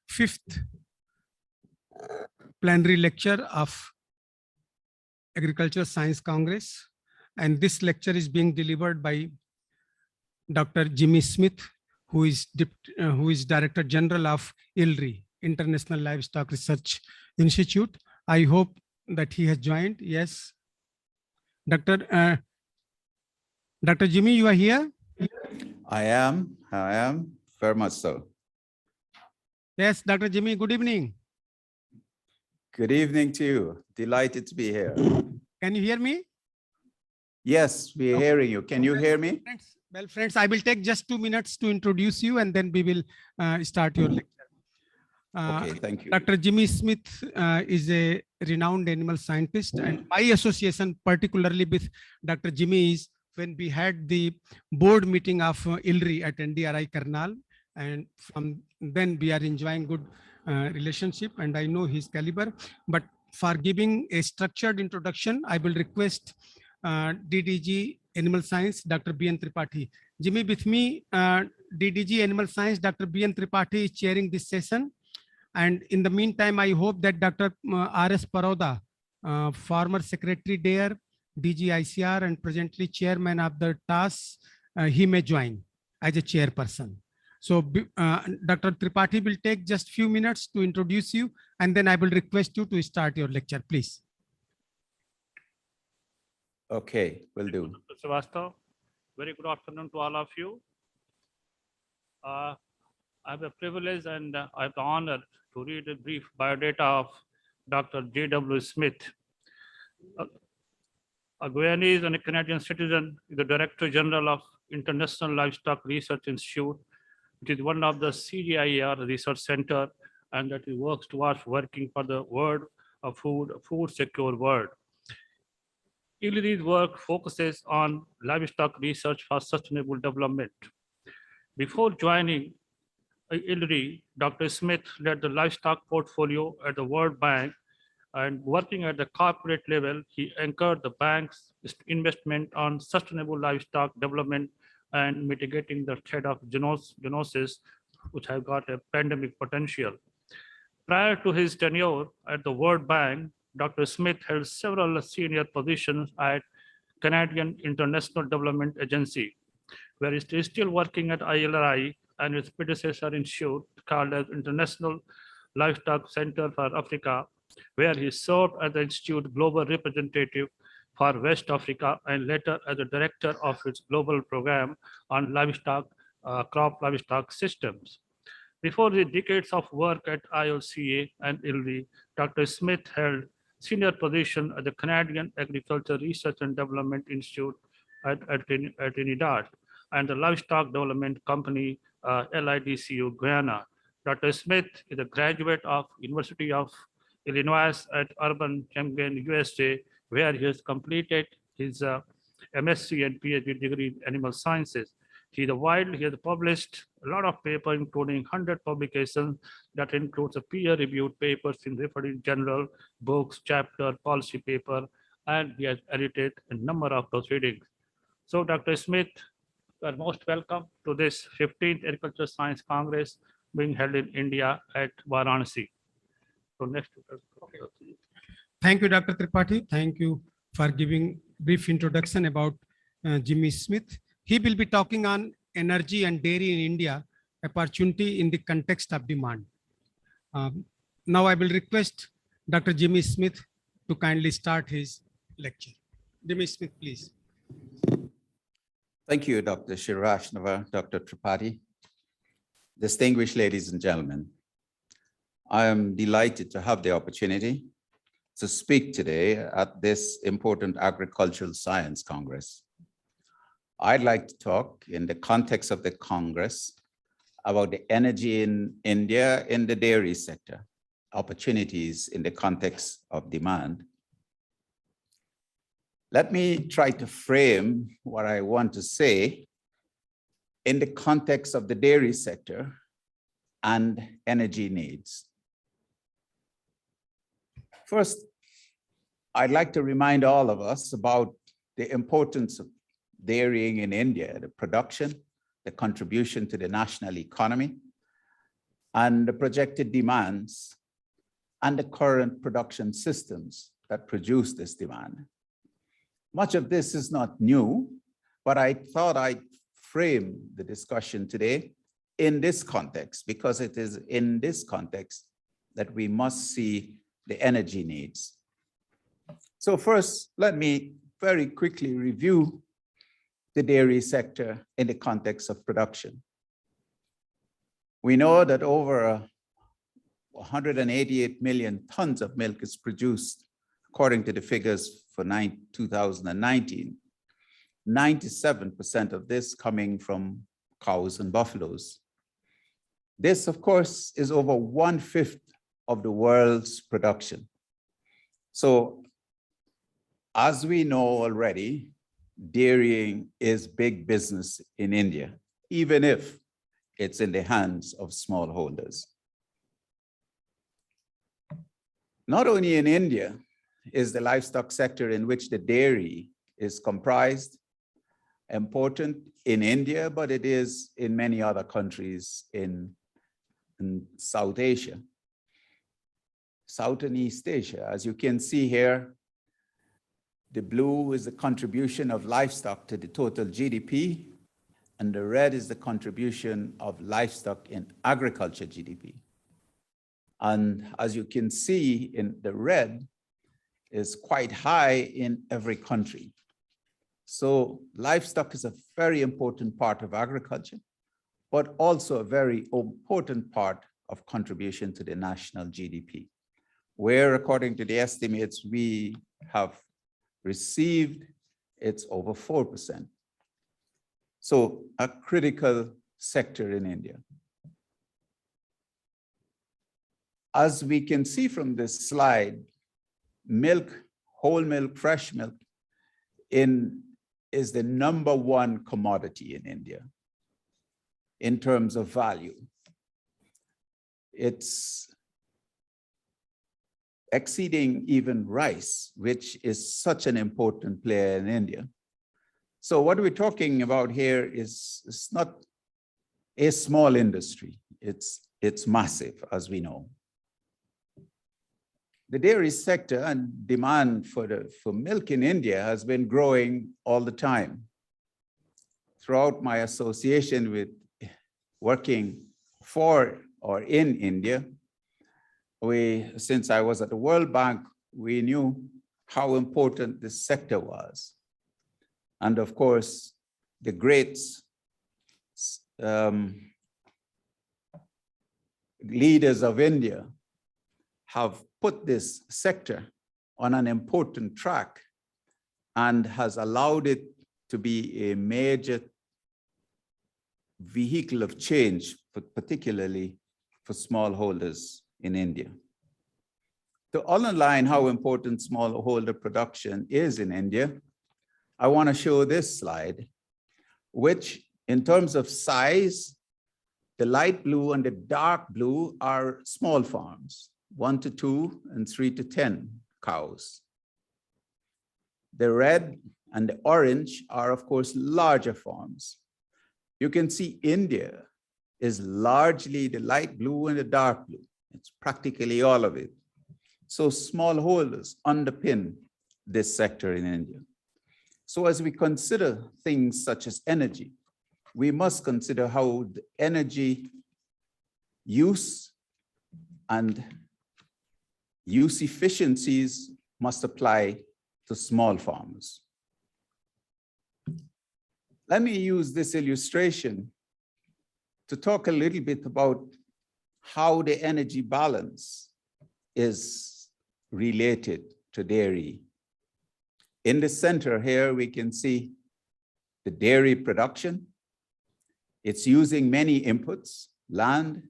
fifth plenary lecture of Agriculture Science Congress, and this lecture is being delivered by Dr. Jimmy Smith, who is Director General of ILRI, International Livestock Research Institute. I hope that he has joined. Yes, Dr. Jimmy, you are here? I am very much so. Yes, Dr. Jimmy, good evening. Good evening to you. Delighted to be here. Can you hear me? Yes, we are hearing you. Can you hear me? Friends, I will take just 2 minutes to introduce you, and then we will start your lecture. Okay, thank you. Dr. Jimmy Smith is a renowned animal scientist, and my association particularly with Dr. Jimmy is when we had the board meeting of ILRI at NDRI Karnal, and from then we are enjoying good relationship, and I know his caliber. But for giving a structured introduction, I will request DDG Animal Science, Dr. B.N. Tripathi. Jimmy, with me, DDG Animal Science, Dr. B.N. Tripathi is chairing this session. And in the meantime, I hope that Dr. R.S. Paroda, former Secretary there, DG ICR, and presently Chairman of the TAS, he may join as a chairperson. So Dr. Tripathi will take just few minutes to introduce you, and then I will request you to start your lecture, please. Okay, will do. Srivastava, very good afternoon to all of you. I have the privilege and I have the honor to read a brief biodata of Dr. J.W. Smith. A Guyanese and a Canadian citizen, the Director General of International Livestock Research Institute, which is one of the CGIAR research center, and that he works towards working for the world of food secure world. ILRI's work focuses on livestock research for sustainable development. Before joining ILRI, Dr. Smith led the livestock portfolio at the World Bank, and working at the corporate level, he anchored the bank's investment on sustainable livestock development and mitigating the threat of zoonosis, which have got a pandemic potential. Prior to his tenure at the World Bank, Dr. Smith held several senior positions at Canadian International Development Agency, where he is still working at ILRI and his predecessor institute called as International Livestock Center for Africa, where he served as the institute global representative for West Africa and later as the director of its global program on livestock, crop livestock systems. Before the decades of work at IOCA and ILRI, Dr. Smith held senior position at the Canadian Agriculture Research and Development Institute at Trinidad and the Livestock Development Company, LIDCU Guyana. Dr. Smith is a graduate of University of Illinois at Urbana-Champaign, USA, where he has completed his MSc and PhD degree in animal sciences. He has published a lot of papers, including 100 publications that includes a peer-reviewed papers in referred journal, books, chapter, policy paper, and he has edited a number of proceedings. So Dr. Smith, you are most welcome to this 15th Agriculture Science Congress being held in India at Varanasi. So next. Thank you, Dr. Tripathi. Thank you for giving brief introduction about Jimmy Smith. He will be talking on energy and dairy in India, opportunity in the context of demand. Now I will request Dr. Jimmy Smith to kindly start his lecture. Jimmy Smith, please. Thank you, Dr. Srivastava, Dr. Tripathi. Distinguished ladies and gentlemen, I am delighted to have the opportunity to speak today at this important Agricultural Science Congress. I'd like to talk in the context of the Congress about the energy in India in the dairy sector, opportunities in the context of demand. Let me try to frame what I want to say in the context of the dairy sector and energy needs. First, I'd like to remind all of us about the importance of dairying in India, the production, the contribution to the national economy, and the projected demands and the current production systems that produce this demand. Much of this is not new, but I thought I'd frame the discussion today in this context, because it is in this context that we must see the energy needs. So first, let me very quickly review the dairy sector in the context of production. We know that over 188 million tons of milk is produced, according to the figures for 2019, 97% of this coming from cows and buffaloes. This, of course, is over 1/5 of the world's production. So, as we know already, dairying is big business in India, even if it's in the hands of smallholders. Not only in India is the livestock sector in which the dairy is comprised important in India, but it is in many other countries in South Asia, South and East Asia. As you can see here, the blue is the contribution of livestock to the total GDP, and the red is the contribution of livestock in agriculture GDP. And as you can see, in the red is quite high in every country. So livestock is a very important part of agriculture, but also a very important part of contribution to the national GDP, where according to the estimates we have received, it's over 4%. So a critical sector in India. As we can see from this slide, milk, whole milk, fresh milk is the #1 commodity in India in terms of value. It's exceeding even rice, which is such an important player in India. So what we're talking about here is not a small industry. It's massive, as we know. The dairy sector and demand for milk in India has been growing all the time. Throughout my association with working for or in India, since I was at the World Bank, we knew how important this sector was. And of course, the great leaders of India have put this sector on an important track and has allowed it to be a major vehicle of change, particularly for smallholders in India. To underline how important smallholder production is in India, I want to show this slide, which in terms of size, the light blue and the dark blue are small farms, 1 to 2 and 3 to 10 cows. The red and the orange are, of course, larger farms. You can see India is largely the light blue and the dark blue. It's practically all of it. So smallholders underpin this sector in India. So as we consider things such as energy, we must consider how the energy use and use efficiencies must apply to small farmers. Let me use this illustration to talk a little bit about how the energy balance is related to dairy. In the center here, we can see the dairy production. It's using many inputs: land,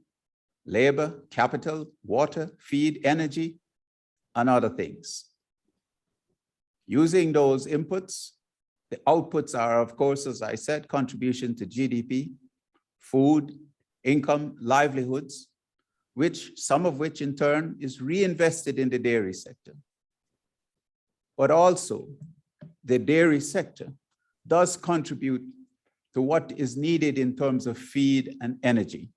labor, capital, water, feed, energy, and other things. Using those inputs, the outputs are, of course, as I said, contribution to GDP, food, income, livelihoods, some of which in turn is reinvested in the dairy sector. But also, the dairy sector does contribute to what is needed in terms of feed and energy.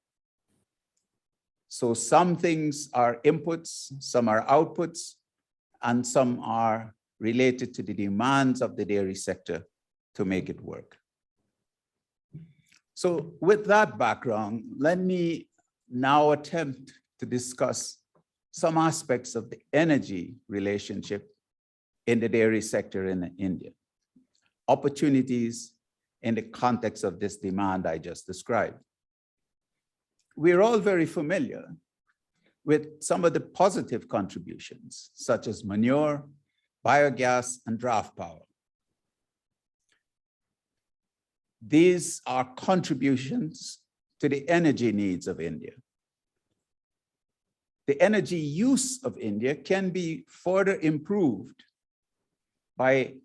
So some things are inputs, some are outputs, and some are related to the demands of the dairy sector to make it work. So with that background, let me now attempt to discuss some aspects of the energy relationship in the dairy sector in India, opportunities in the context of this demand I just described. We're all very familiar with some of the positive contributions, such as manure, biogas, and draft power. These are contributions to the energy needs of India. The energy use of India can be further improved by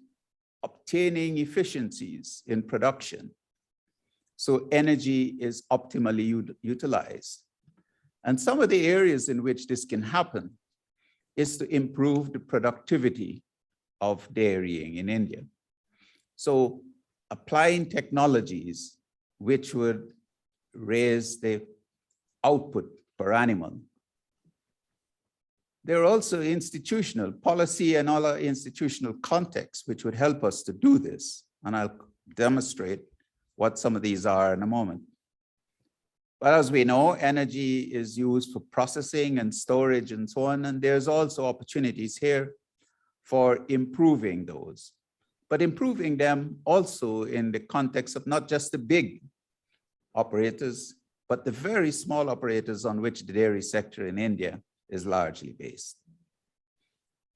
obtaining efficiencies in production, so energy is optimally utilized. And some of the areas in which this can happen is to improve the productivity of dairying in India. So applying technologies which would raise the output per animal. There are also institutional policy and other institutional contexts which would help us to do this. And I'll demonstrate what some of these are in a moment. But as we know, energy is used for processing and storage and so on. And there's also opportunities here for improving those, but improving them also in the context of not just the big operators, but the very small operators on which the dairy sector in India is largely based.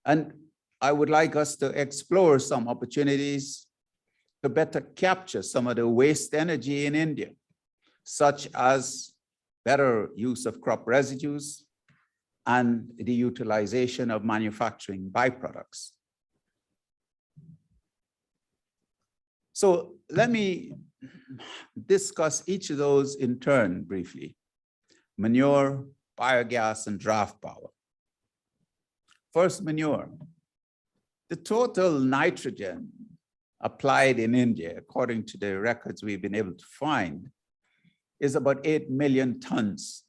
And I would like us to explore some opportunities to better capture some of the waste energy in India, such as better use of crop residues and the utilization of manufacturing byproducts. So let me discuss each of those in turn briefly. Manure, biogas, and draft power. First, manure. The total nitrogen applied in India, according to the records we've been able to find, is about 8 million tons,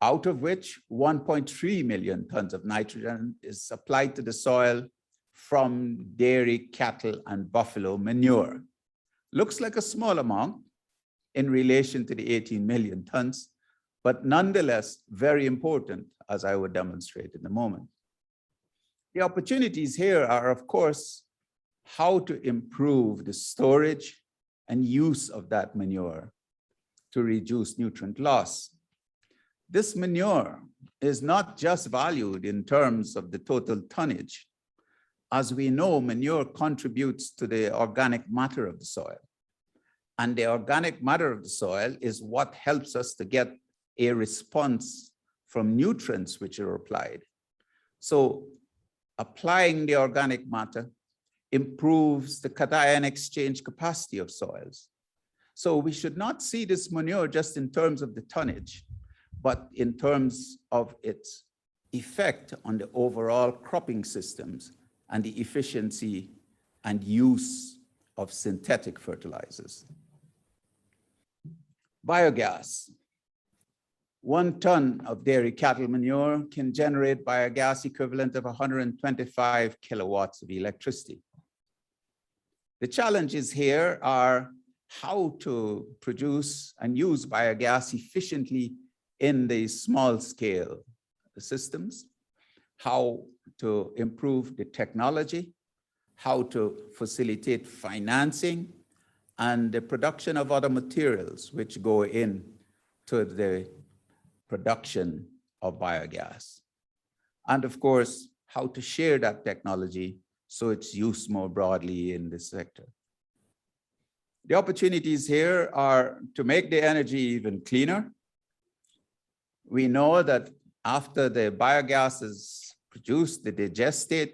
out of which 1.3 million tons of nitrogen is applied to the soil from dairy, cattle, and buffalo manure. Looks like a small amount in relation to the 18 million tons, but nonetheless very important, as I would demonstrate in a moment. The opportunities here are, of course, how to improve the storage and use of that manure to reduce nutrient loss. This manure is not just valued in terms of the total tonnage. As we know, manure contributes to the organic matter of the soil. And the organic matter of the soil is what helps us to get a response from nutrients which are applied. So applying the organic matter improves the cation exchange capacity of soils. So we should not see this manure just in terms of the tonnage, but in terms of its effect on the overall cropping systems and the efficiency and use of synthetic fertilizers. Biogas. 1 ton of dairy cattle manure can generate biogas equivalent of 125 kilowatts of electricity. The challenges here are how to produce and use biogas efficiently in the small scale systems, how to improve the technology, how to facilitate financing, and the production of other materials which go in to the production of biogas. And of course, how to share that technology so it's used more broadly in this sector. The opportunities here are to make the energy even cleaner. We know that after the biogas is produced, the digestate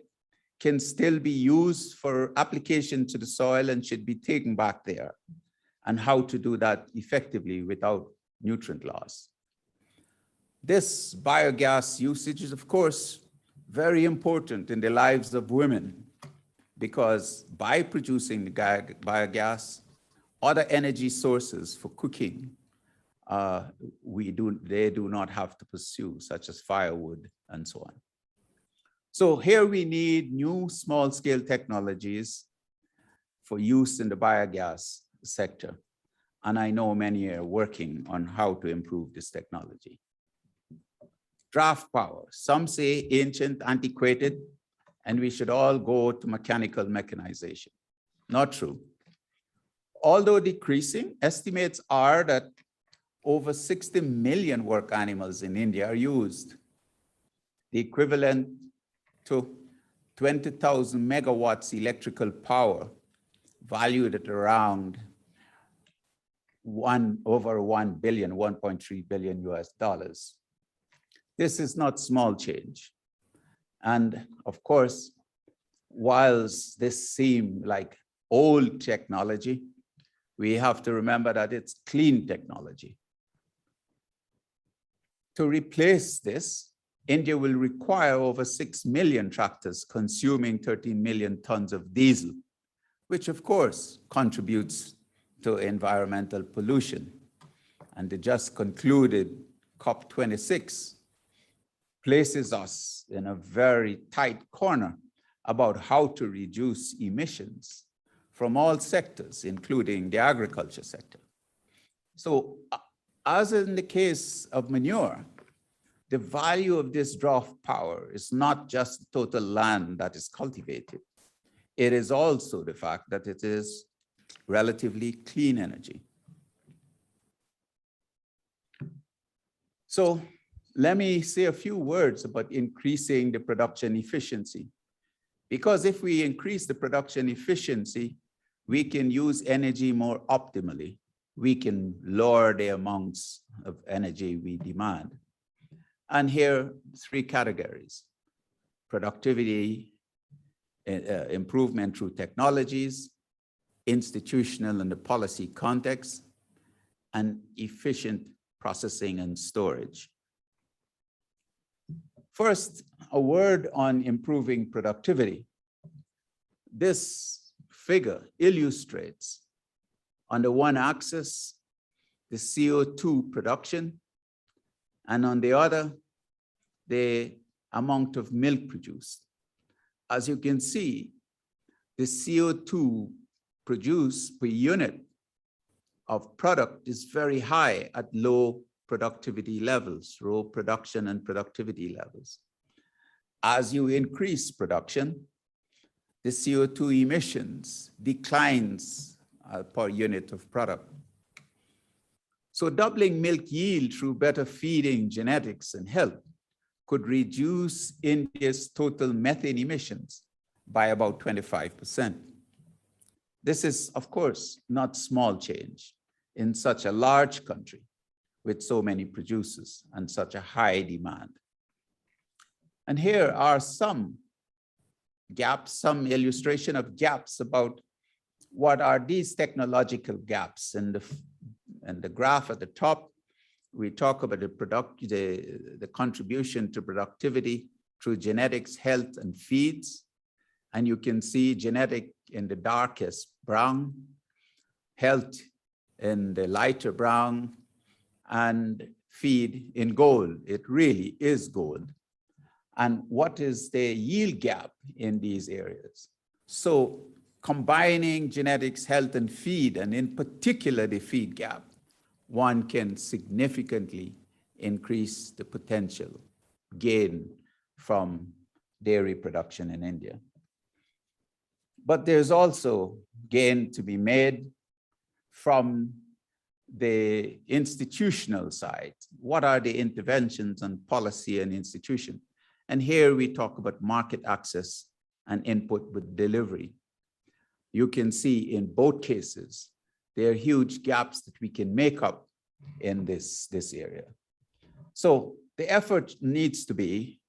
can still be used for application to the soil and should be taken back there, and how to do that effectively without nutrient loss. This biogas usage is, of course, very important in the lives of women, because by producing the biogas, other energy sources for cooking they do not have to pursue, such as firewood and so on. So here we need new small-scale technologies for use in the biogas sector. And I know many are working on how to improve this technology. Draft power, some say ancient, antiquated, and we should all go to mechanical mechanization. Not true. Although decreasing, estimates are that over 60 million work animals in India are used, the equivalent to 20,000 megawatts electrical power, valued at around over 1 billion, 1.3 billion US dollars. This is not small change. And of course, whilst this seems like old technology, we have to remember that it's clean technology. To replace this, India will require over 6 million tractors consuming 13 million tons of diesel, which of course contributes to environmental pollution. And the just concluded COP26 places us in a very tight corner about how to reduce emissions from all sectors, including the agriculture sector. So as in the case of manure, the value of this draft power is not just the total land that is cultivated. It is also the fact that it is relatively clean energy. So let me say a few words about increasing the production efficiency. Because if we increase the production efficiency, we can use energy more optimally. We can lower the amounts of energy we demand. And here, 3 categories: productivity, improvement through technologies, institutional and the policy context, and efficient processing and storage. First, a word on improving productivity. This figure illustrates, on the one axis, the CO2 production, and on the other, the amount of milk produced. As you can see, the CO2 produced per unit of product is very high at low productivity levels, low production and productivity levels. As you increase production, the CO2 emissions declines per unit of product. So doubling milk yield through better feeding, genetics, and health could reduce India's total methane emissions by about 25%. This is, of course, not small change in such a large country with so many producers and such a high demand. And here are some gaps, some illustration of gaps about what are these technological gaps. In the graph at the top, we talk about the contribution to productivity through genetics, health, and feeds. And you can see genetic in the darkest brown, health in the lighter brown, and feed in gold. It really is gold. And what is the yield gap in these areas? So combining genetics, health, and feed, and in particular the feed gap, one can significantly increase the potential gain from dairy production in India. But there's also gain to be made from the institutional side. What are the interventions on policy and institution? And here we talk about market access and input with delivery. You can see in both cases, there are huge gaps that we can make up in this area. So the effort needs to be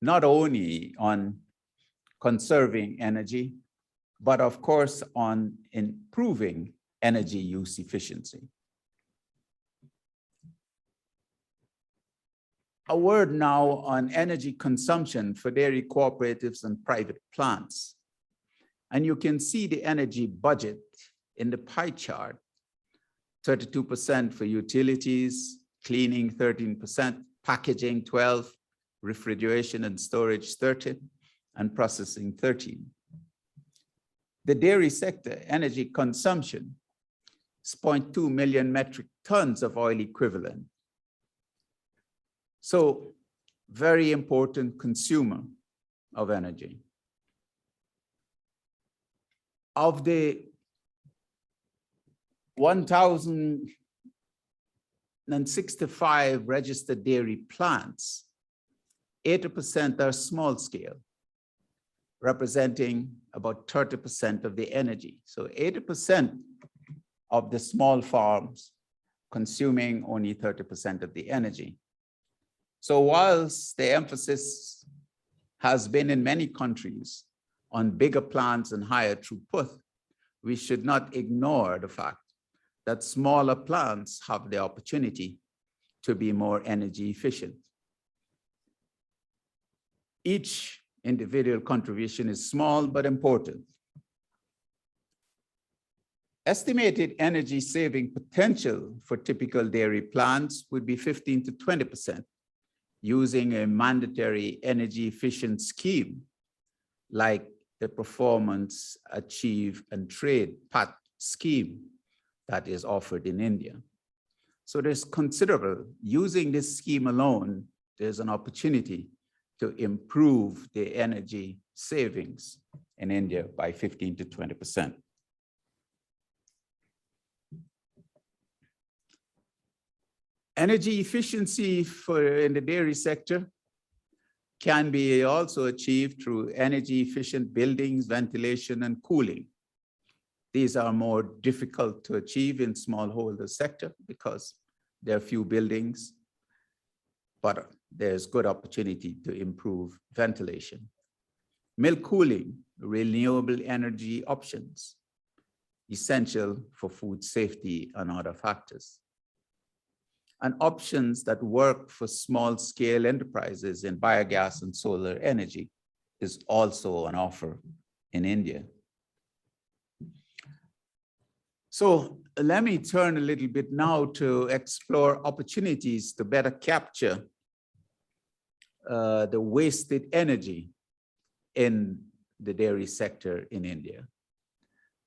not only on conserving energy, but of course on improving energy use efficiency. A word now on energy consumption for dairy cooperatives and private plants. And you can see the energy budget in the pie chart, 32% for utilities, cleaning 13%, packaging 12%, refrigeration and storage 13%, and processing 13%. The dairy sector energy consumption is 0.2 million metric tons of oil equivalent. So very important consumer of energy. Of the 1,065 registered dairy plants, 80% are small scale, representing about 30% of the energy. So 80% of the small farms consuming only 30% of the energy. So whilst the emphasis has been in many countries on bigger plants and higher throughput, we should not ignore the fact that smaller plants have the opportunity to be more energy efficient. Each individual contribution is small but important. Estimated energy saving potential for typical dairy plants would be 15 to 20% using a mandatory energy efficient scheme like the Performance, Achieve and Trade PAT scheme that is offered in India. So there's considerable, using this scheme alone, there's an opportunity to improve the energy savings in India by 15 to 20%. Energy efficiency in the dairy sector can be also achieved through energy efficient buildings, ventilation, and cooling. These are more difficult to achieve in smallholder sector because there are few buildings, but there's good opportunity to improve ventilation. Milk cooling, renewable energy options, essential for food safety and other factors. And options that work for small-scale enterprises in biogas and solar energy is also on offer in India. So let me turn a little bit now to explore opportunities to better capture the wasted energy in the dairy sector in India.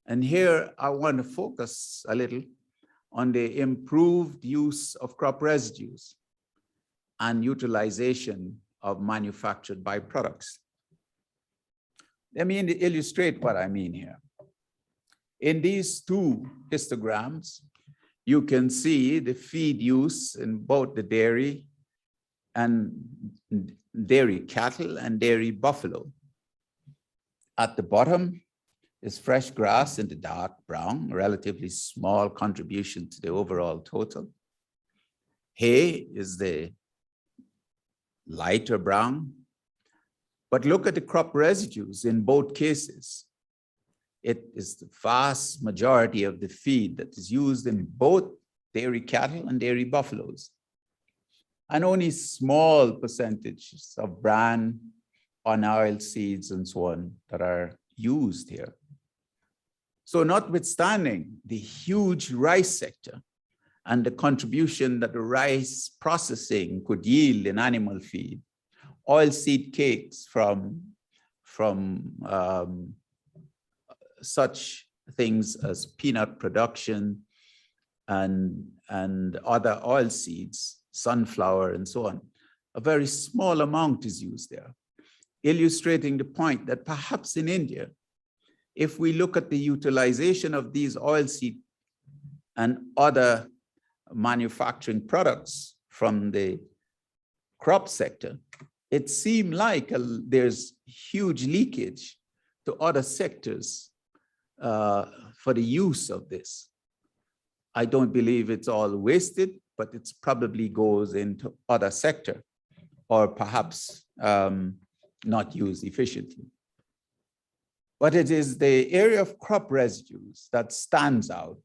And here I want to focus a little on the improved use of crop residues and utilization of manufactured byproducts. Let me illustrate what I mean here. In these two histograms, you can see the feed use in both the dairy and dairy cattle and dairy buffalo. At the bottom is fresh grass in the dark brown, relatively small contribution to the overall total. Hay is the lighter brown. But look at the crop residues in both cases. It is the vast majority of the feed that is used in both dairy cattle and dairy buffaloes. And only small percentages of bran, unoiled seeds, and so on that are used here. So notwithstanding the huge rice sector and the contribution that the rice processing could yield in animal feed, oilseed cakes from such things as peanut production and other oil seeds, sunflower and so on, a very small amount is used there, illustrating the point that perhaps in India, if we look at the utilization of these oilseed and other manufacturing products from the crop sector, it seems like there's huge leakage to other sectors for the use of this. I don't believe it's all wasted, but it probably goes into other sector or perhaps not used efficiently. But it is the area of crop residues that stands out.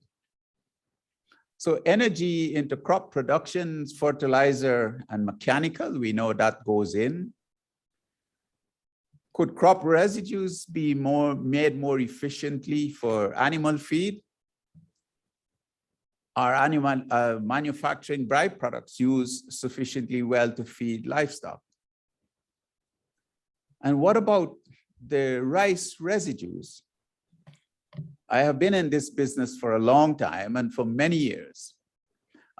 So energy into crop production, fertilizer and mechanical, we know that goes in. Could crop residues be made more efficiently for animal feed? Are animal manufacturing byproducts used sufficiently well to feed livestock? And what about the rice residues? I have been in this business for a long time and for many years.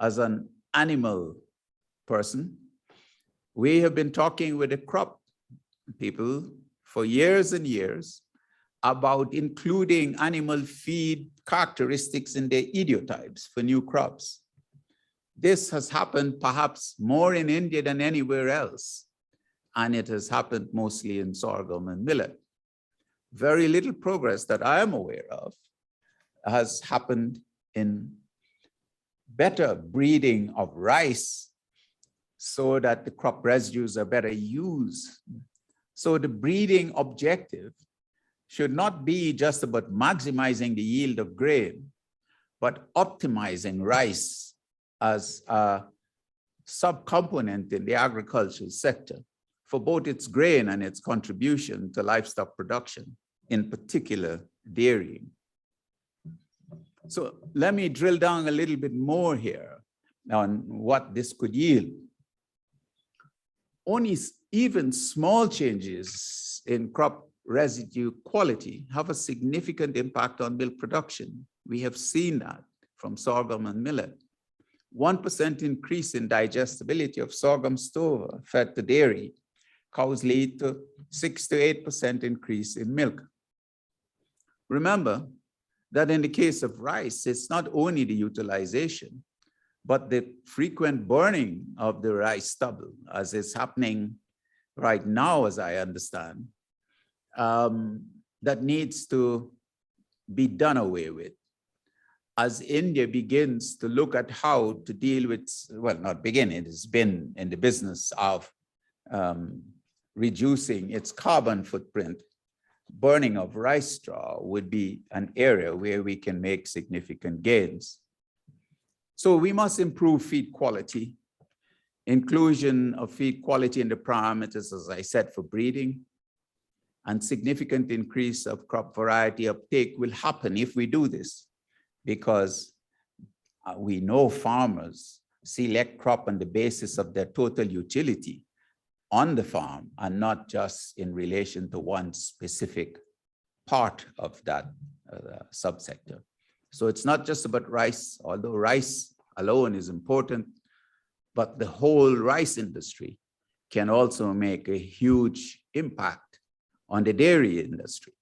As an animal person, we have been talking with the crop people for years and years about including animal feed characteristics in their idiotypes for new crops. This has happened perhaps more in India than anywhere else, and it has happened mostly in sorghum and millet. Very little progress that I am aware of has happened in better breeding of rice so that the crop residues are better used. So the breeding objective should not be just about maximizing the yield of grain, but optimizing rice as a subcomponent in the agricultural sector for both its grain and its contribution to livestock production, in particular dairying. So let me drill down a little bit more here on what this could yield. Only even small changes in crop residue quality have a significant impact on milk production. We have seen that from sorghum and millet. 1% increase in digestibility of sorghum stover fed to dairy cows lead to 6 to 8% increase in milk. Remember that in the case of rice, it's not only the utilization, but the frequent burning of the rice stubble, as is happening right now, as I understand, that needs to be done away with. As India begins to look at how to deal with, well, not begin, it has been in the business of reducing its carbon footprint, burning of rice straw would be an area where we can make significant gains. So we must improve feed quality, inclusion of feed quality in the parameters, as I said, for breeding, and significant increase of crop variety uptake will happen if we do this, because we know farmers select crop on the basis of their total utility on the farm and not just in relation to one specific part of that subsector. So it's not just about rice, although rice alone is important, but the whole rice industry can also make a huge impact on the dairy industry,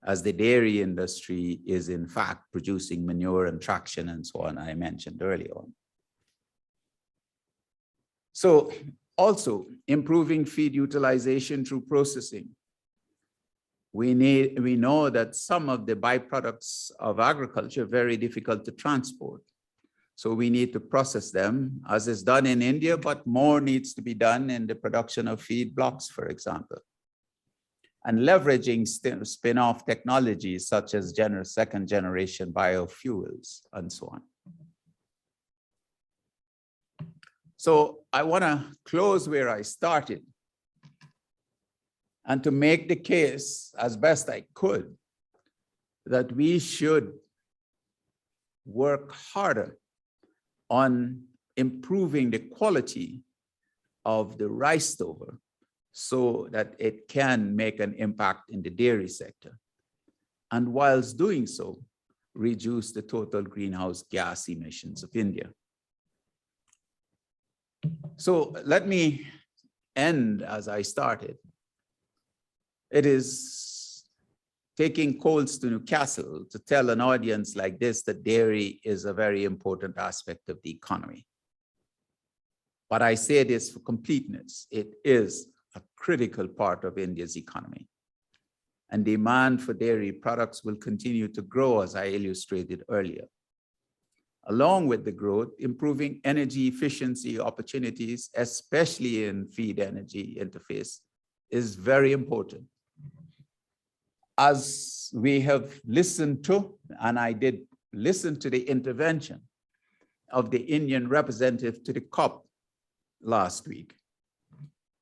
as the dairy industry is in fact producing manure and traction and so on, I mentioned earlier on. So also improving feed utilization through processing. We know that some of the byproducts of agriculture are very difficult to transport. So we need to process them, as is done in India, but more needs to be done in the production of feed blocks, for example. And leveraging spin-off technologies such as second generation biofuels and so on. So I want to close where I started and to make the case as best I could that we should work harder on improving the quality of the rice stover so that it can make an impact in the dairy sector. And whilst doing so, reduce the total greenhouse gas emissions of India. So let me end as I started. It is taking colds to Newcastle to tell an audience like this that dairy is a very important aspect of the economy. But I say this for completeness. It is a critical part of India's economy. And demand for dairy products will continue to grow, as I illustrated earlier. Along with the growth, improving energy efficiency opportunities, especially in feed energy interface, is very important. As we have listened to, and I did listen to the intervention of the Indian representative to the COP last week,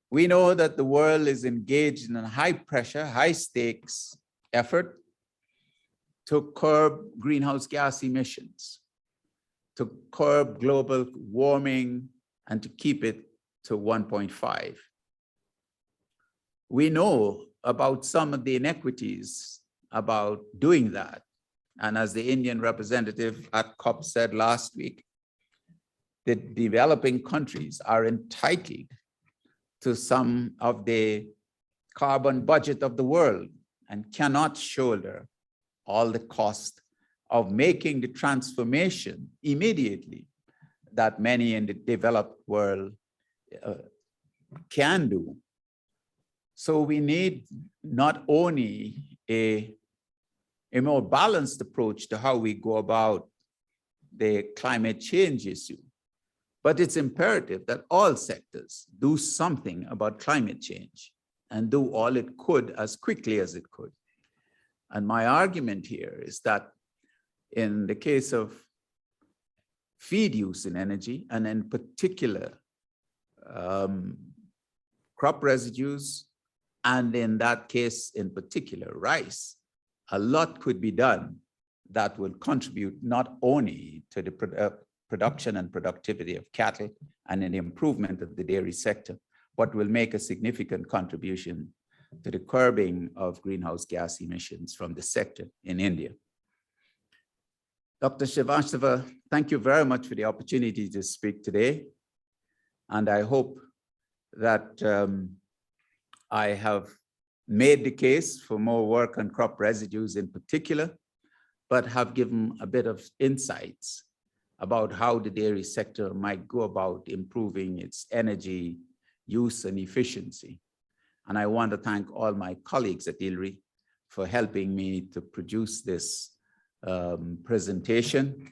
we know that the world is engaged in a high pressure, high stakes effort to curb greenhouse gas emissions, to curb global warming and to keep it to 1.5. We know about some of the inequities about doing that. And as the Indian representative at COP said last week, the developing countries are entitled to some of the carbon budget of the world and cannot shoulder all the cost of making the transformation immediately that many in the developed world can do. So we need not only a more balanced approach to how we go about the climate change issue, but it's imperative that all sectors do something about climate change and do all it could as quickly as it could. And my argument here is that in the case of feed use in energy, and in particular crop residues, and in that case in particular rice, a lot could be done that will contribute not only to the production and productivity of cattle and an improvement of the dairy sector, but will make a significant contribution to the curbing of greenhouse gas emissions from the sector in India. Dr. Srivastava, thank you very much for the opportunity to speak today. And I hope that I have made the case for more work on crop residues in particular, but have given a bit of insights about how the dairy sector might go about improving its energy use and efficiency. And I want to thank all my colleagues at ILRI for helping me to produce this presentation,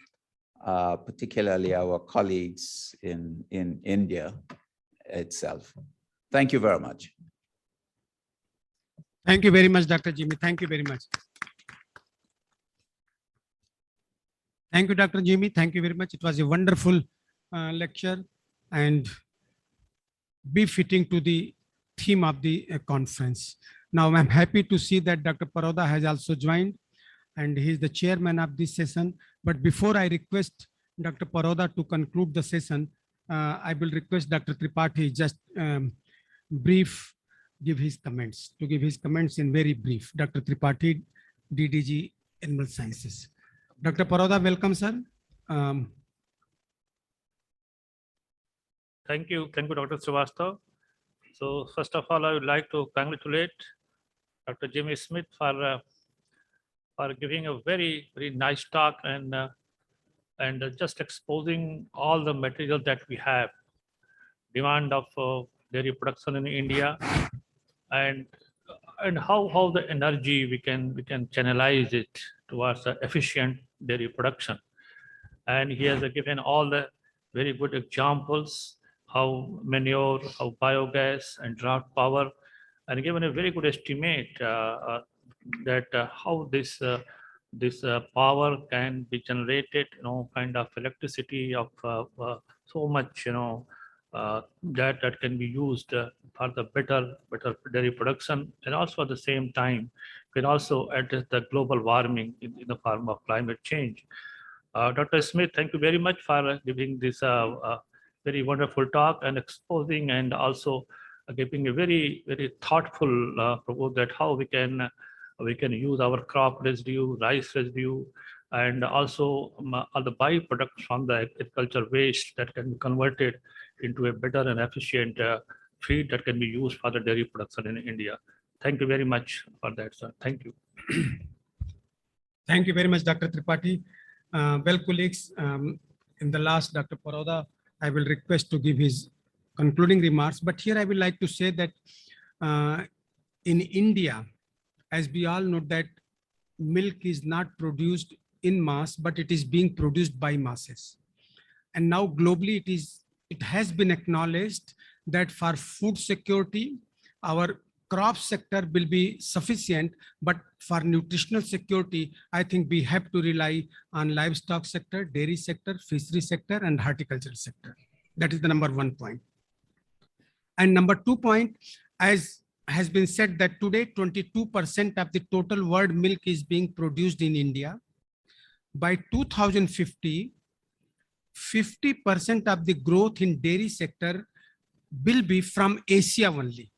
particularly our colleagues in India itself. Thank you very much. Thank you very much, Dr. Jimmy. Thank you very much. Thank you, Dr. Jimmy. Thank you very much. It was a wonderful lecture and befitting to the theme of the conference. Now, I'm happy to see that Dr. Paroda has also joined, and he is the chairman of this session. But before I request Dr. Paroda to conclude the session, I will request Dr. Tripathi just give his comments in very brief. Dr. Tripathi, DDG Animal Sciences. Dr. Paroda, welcome, sir. Thank you, Dr. Srivastava. So first of all, I would like to congratulate Dr. Jimmy Smith for giving a very, very nice talk and just exposing all the material that we have, demand of dairy production in India, and how the energy we can channelize it towards efficient dairy production. And he has given all the very good examples, how manure, how biogas and drought power, and given a very good estimate that how this power can be generated, kind of electricity of so much, that can be used for the better dairy production, and also at the same time can also address the global warming in the form of climate change. Dr. Smith, thank you very much for giving this very wonderful talk and exposing, and also giving a very, very thoughtful proposal that how we can use our crop residue, rice residue, and also all the byproducts from the agriculture waste that can be converted into a better and efficient feed that can be used for the dairy production in India. Thank you very much for that, sir. Thank you. Thank you very much, Dr. Tripathi. Well, colleagues, in the last, Dr. Paroda, I will request to give his concluding remarks. But here I would like to say that in India, as we all know, that milk is not produced in mass, but it is being produced by masses. And now globally, it has been acknowledged that for food security, our crop sector will be sufficient, but for nutritional security, I think we have to rely on livestock sector, dairy sector, fishery sector, and horticultural sector. That is the number 1 point. And number 2 point, as has been said, that today 22% of the total world milk is being produced in India. By 2050, 50% of the growth in dairy sector will be from Asia only.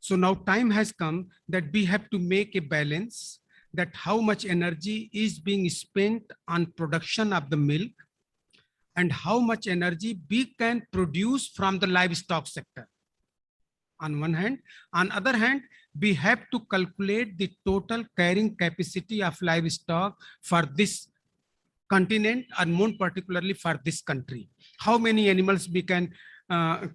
So now time has come that we have to make a balance that how much energy is being spent on production of the milk and how much energy we can produce from the livestock sector. On one hand, on other hand, we have to calculate the total carrying capacity of livestock for this continent and more particularly for this country. How many animals we can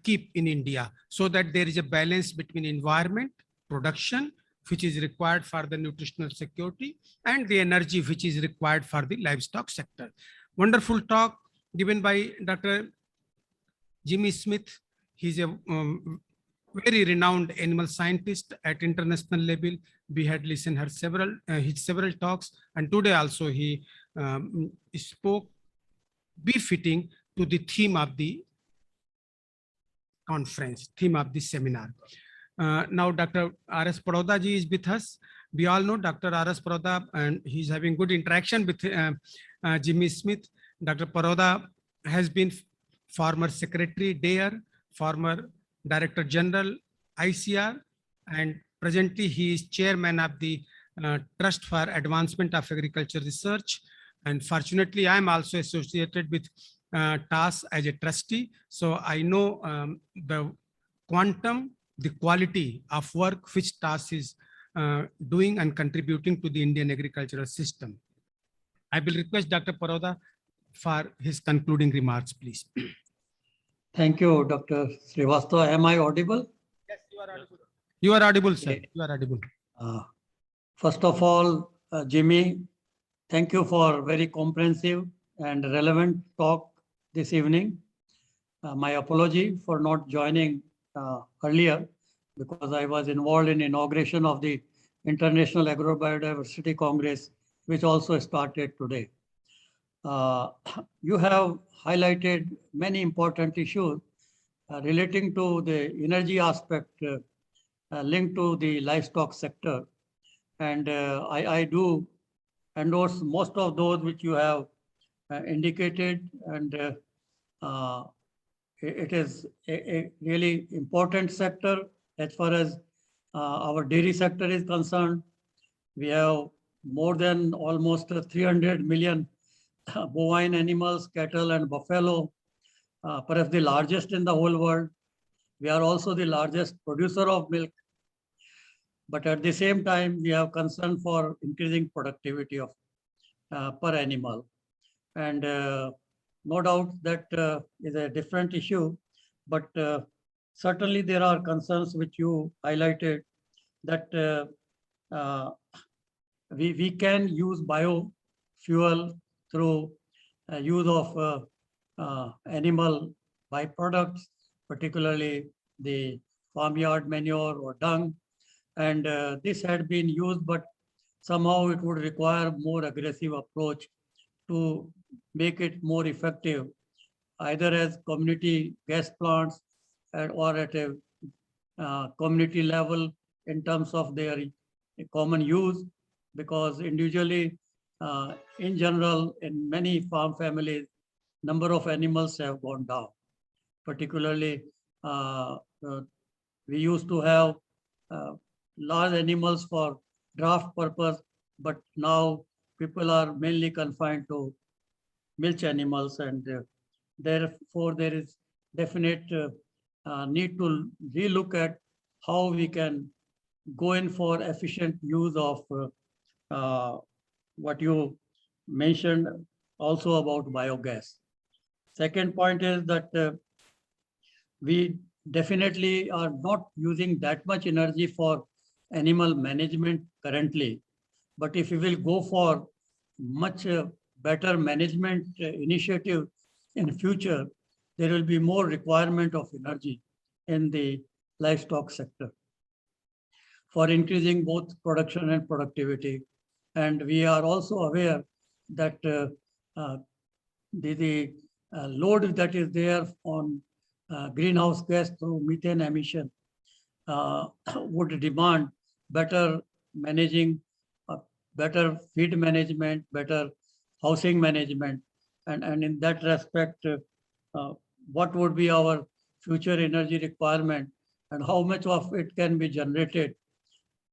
keep in India so that there is a balance between environment, production, which is required for the nutritional security, and the energy which is required for the livestock sector. Wonderful talk given by Dr. Jimmy Smith. He's a very renowned animal scientist at international level. We had listened her his several talks, and today also he spoke befitting to the theme of the conference, theme of the seminar. Now Dr. R.S. Paroda ji is with us. We all know Dr. R.S. Paroda, and he's having good interaction with Jimmy Smith. Dr. Paroda has been former secretary DARE, former Director General ICR, and presently he is chairman of the Trust for Advancement of Agriculture Research. And fortunately, I am also associated with TAS as a trustee. So I know the quantum, the quality of work which TAS is doing and contributing to the Indian agricultural system. I will request Dr. Paroda for his concluding remarks, please. Thank you, Dr. Srivastava. Am I audible? Yes, you are audible. You are audible, sir. You are audible. First of all, Jimmy, thank you for very comprehensive and relevant talk this evening. My apology for not joining earlier because I was involved in inauguration of the International Agrobiodiversity Congress, which also started today. You have highlighted many important issues relating to the energy aspect linked to the livestock sector. And I do endorse most of those which you have indicated, and it is a really important sector as far as our dairy sector is concerned. We have more than almost 300 million bovine animals, cattle and buffalo, perhaps the largest in the whole world. We are also the largest producer of milk. But at the same time, we have concern for increasing productivity of per animal. And no doubt that is a different issue, but certainly there are concerns which you highlighted that we can use biofuel through use of animal byproducts, particularly the farmyard manure or dung. And this had been used, but somehow it would require more aggressive approach to make it more effective, either as community gas plants or at a community level in terms of their common use, because individually, in general, in many farm families, number of animals have gone down. Particularly, we used to have large animals for draft purpose, but now people are mainly confined to milch animals, and therefore there is definite need to relook at how we can go in for efficient use of what you mentioned also about biogas. Second point is that we definitely are not using that much energy for animal management currently. But if we will go for much better management initiative in future, there will be more requirement of energy in the livestock sector for increasing both production and productivity. And we are also aware that the load that is there on greenhouse gas through methane emission would demand better managing, better feed management, better housing management. And in that respect, what would be our future energy requirement and how much of it can be generated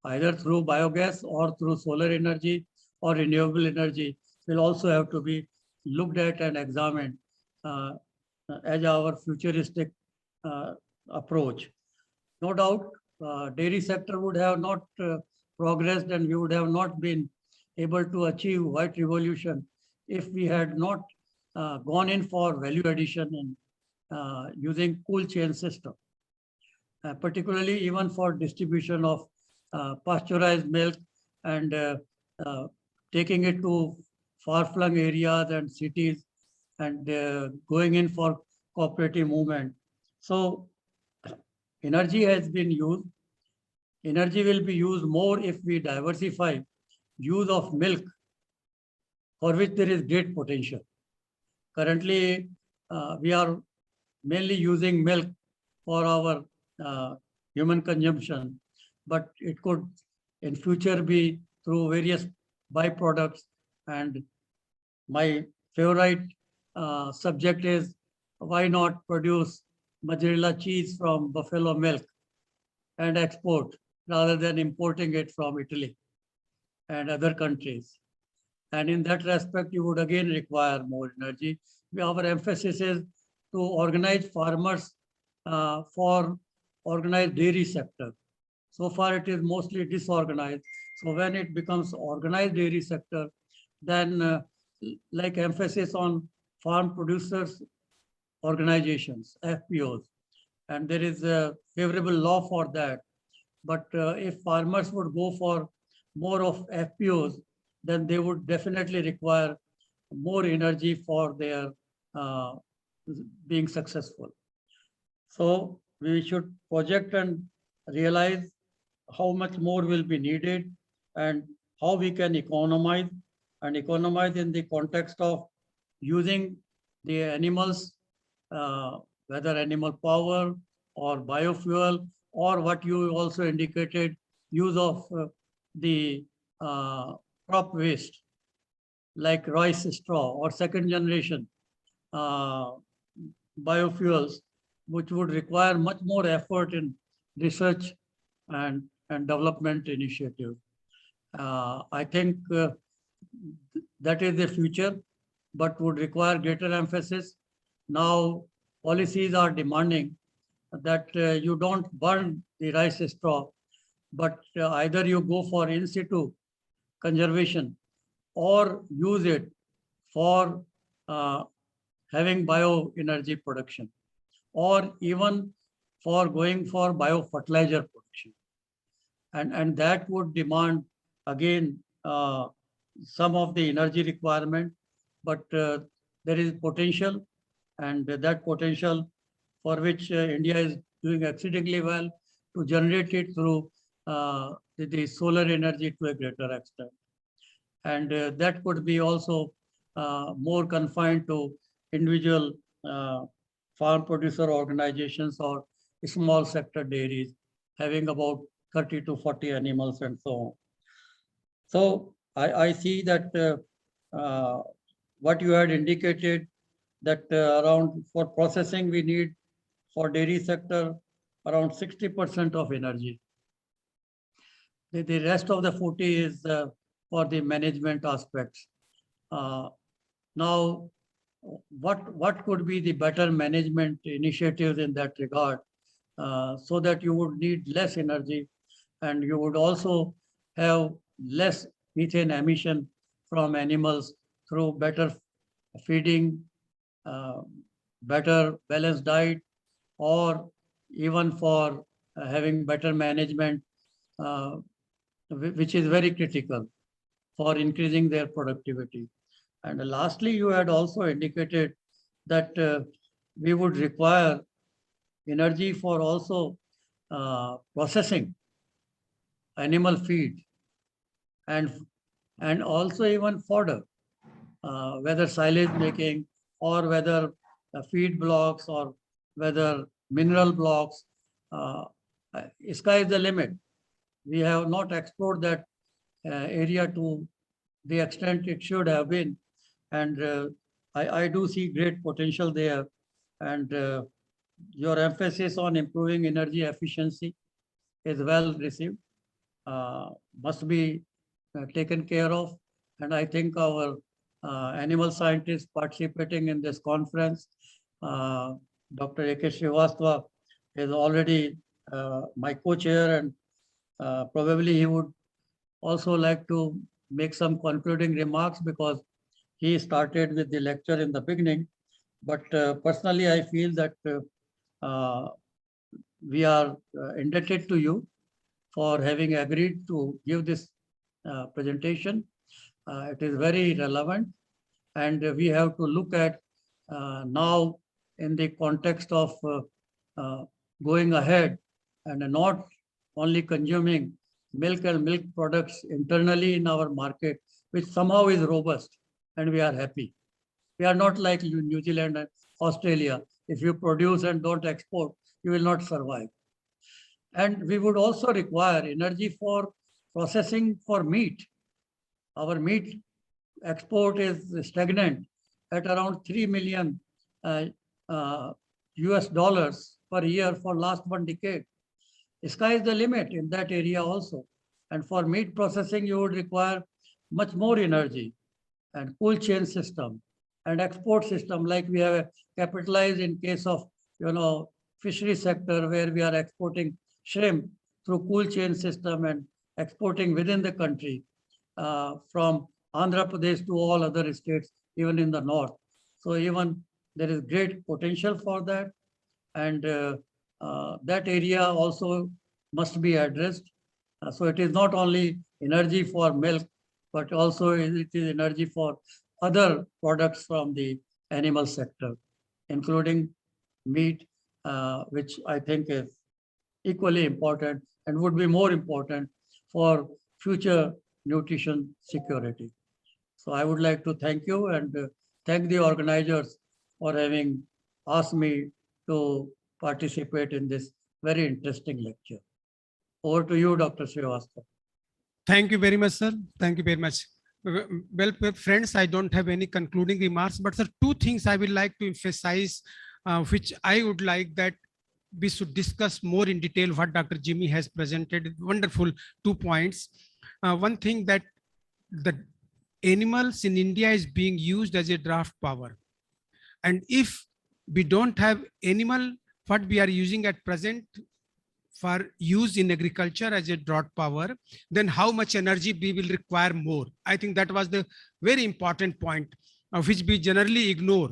either through biogas or through solar energy or renewable energy will also have to be looked at and examined as our futuristic approach. No doubt, dairy sector would have not progressed and we would have not been able to achieve white revolution if we had not gone in for value addition and using cool chain system, particularly even for distribution of pasteurized milk and taking it to far-flung areas and cities and going in for cooperative movement. So energy has been used. Energy will be used more if we diversify use of milk, for which there is great potential. Currently, we are mainly using milk for our human consumption, but it could in future be through various byproducts. And my favorite subject is why not produce mozzarella cheese from buffalo milk and export rather than importing it from Italy and other countries. And in that respect, you would again require more energy. Our emphasis is to organize farmers for organized dairy sector. So far, it is mostly disorganized. So when it becomes organized dairy sector, then like emphasis on farm producers organizations, FPOs, and there is a favorable law for that. But if farmers would go for more of FPOs, then they would definitely require more energy for their being successful. So we should project and realize how much more will be needed and how we can economize, and economize in the context of using the animals, whether animal power or biofuel, or what you also indicated, use of the crop waste like rice straw or second generation biofuels, which would require much more effort in research and development initiative. I think that is the future, but would require greater emphasis. Now, policies are demanding that you don't burn the rice straw, but either you go for in situ conservation or use it for having bioenergy production, or even for going for biofertilizer production. And that would demand, again, some of the energy requirement, but there is potential, and that potential for which India is doing exceedingly well to generate it through the solar energy to a greater extent. And that could be also more confined to individual farm producer organizations or small sector dairies having about 30 to 40 animals and so on. So I see that what you had indicated, that around for processing we need for dairy sector around 60% of energy. The rest of the 40 is for the management aspects. Now, what could be the better management initiatives in that regard, so that you would need less energy and you would also have less methane emission from animals through better feeding, better balanced diet, or even for having better management, which is very critical for increasing their productivity. And lastly, you had also indicated that we would require energy for also processing animal feed and also even fodder, whether silage making or whether feed blocks or whether mineral blocks. Sky is the limit. We have not explored that area to the extent it should have been. And I do see great potential there. And your emphasis on improving energy efficiency is well received, must be taken care of. And I think our animal scientists participating in this conference, Dr. A.K. Srivastava is already my co-chair, and probably he would also like to make some concluding remarks because he started with the lecture in the beginning. But personally, I feel that we are indebted to you for having agreed to give this presentation. It is very relevant, and we have to look at now in the context of going ahead and not only consuming milk and milk products internally in our market, which somehow is robust, and we are happy. We are not like New Zealand and Australia. If you produce and don't export, you will not survive. And we would also require energy for processing for meat. Our meat export is stagnant at around 3 million US dollars per year for last 1 decade. The sky is the limit in that area also. And for meat processing, you would require much more energy and cool chain system and export system, like we have capitalized in case of, fishery sector, where we are exporting shrimp through cool chain system and exporting within the country from Andhra Pradesh to all other states, even in the north. So even there is great potential for that. And that area also must be addressed. So it is not only energy for milk, but also it is energy for other products from the animal sector, including meat, which I think is equally important and would be more important for future nutrition security. So I would like to thank you and thank the organizers for having asked me to participate in this very interesting lecture. Over to you, Dr. Srivastava. Thank you very much, sir. Thank you very much. Well, friends, I don't have any concluding remarks, but sir, two things I would like to emphasize, which I would like that we should discuss more in detail what Dr. Jimmy has presented. Wonderful 2 points. One thing that the animals in India is being used as a draft power. And if we don't have animal, what we are using at present for use in agriculture as a drought power, then how much energy we will require more. I think that was the very important point, which we generally ignore.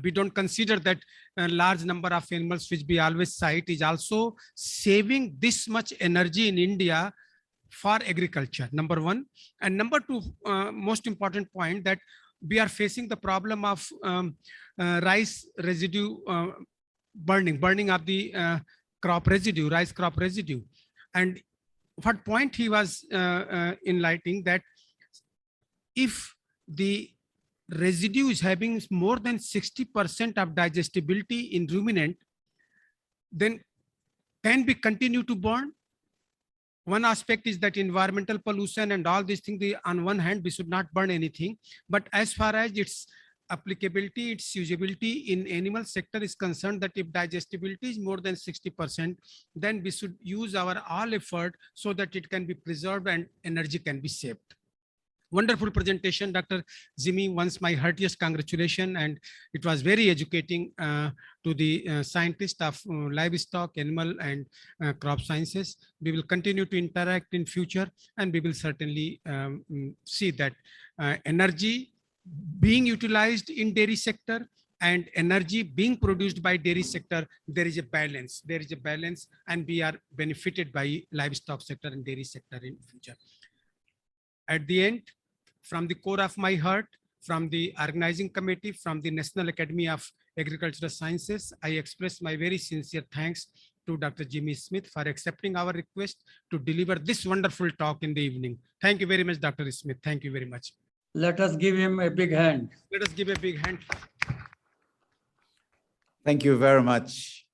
We don't consider that a large number of animals which we always cite is also saving this much energy in India for agriculture, number one. And number two, most important point, that we are facing the problem of rice residue burning of the rice crop residue. And what point he was enlightening, that if the residue is having more than 60% of digestibility in ruminant, then can we continue to burn? One aspect is that environmental pollution and all these things, on one hand, we should not burn anything. But as far as its applicability, its usability in animal sector is concerned, that if digestibility is more than 60%, then we should use our all effort so that it can be preserved and energy can be saved. Wonderful presentation, Dr. Jimmy. Once my heartiest congratulations, and it was very educating to the scientists of livestock, animal and crop sciences. We will continue to interact in future, and we will certainly see that energy being utilized in dairy sector and energy being produced by dairy sector, there is a balance. There is a balance, and we are benefited by livestock sector and dairy sector in future. At the end, from the core of my heart, from the organizing committee, from the National Academy of Agricultural Sciences, I express my very sincere thanks to Dr. Jimmy Smith for accepting our request to deliver this wonderful talk in the evening. Thank you very much, Dr. Smith. Thank you very much. Let us give him a big hand. Let us give a big hand. Thank you very much.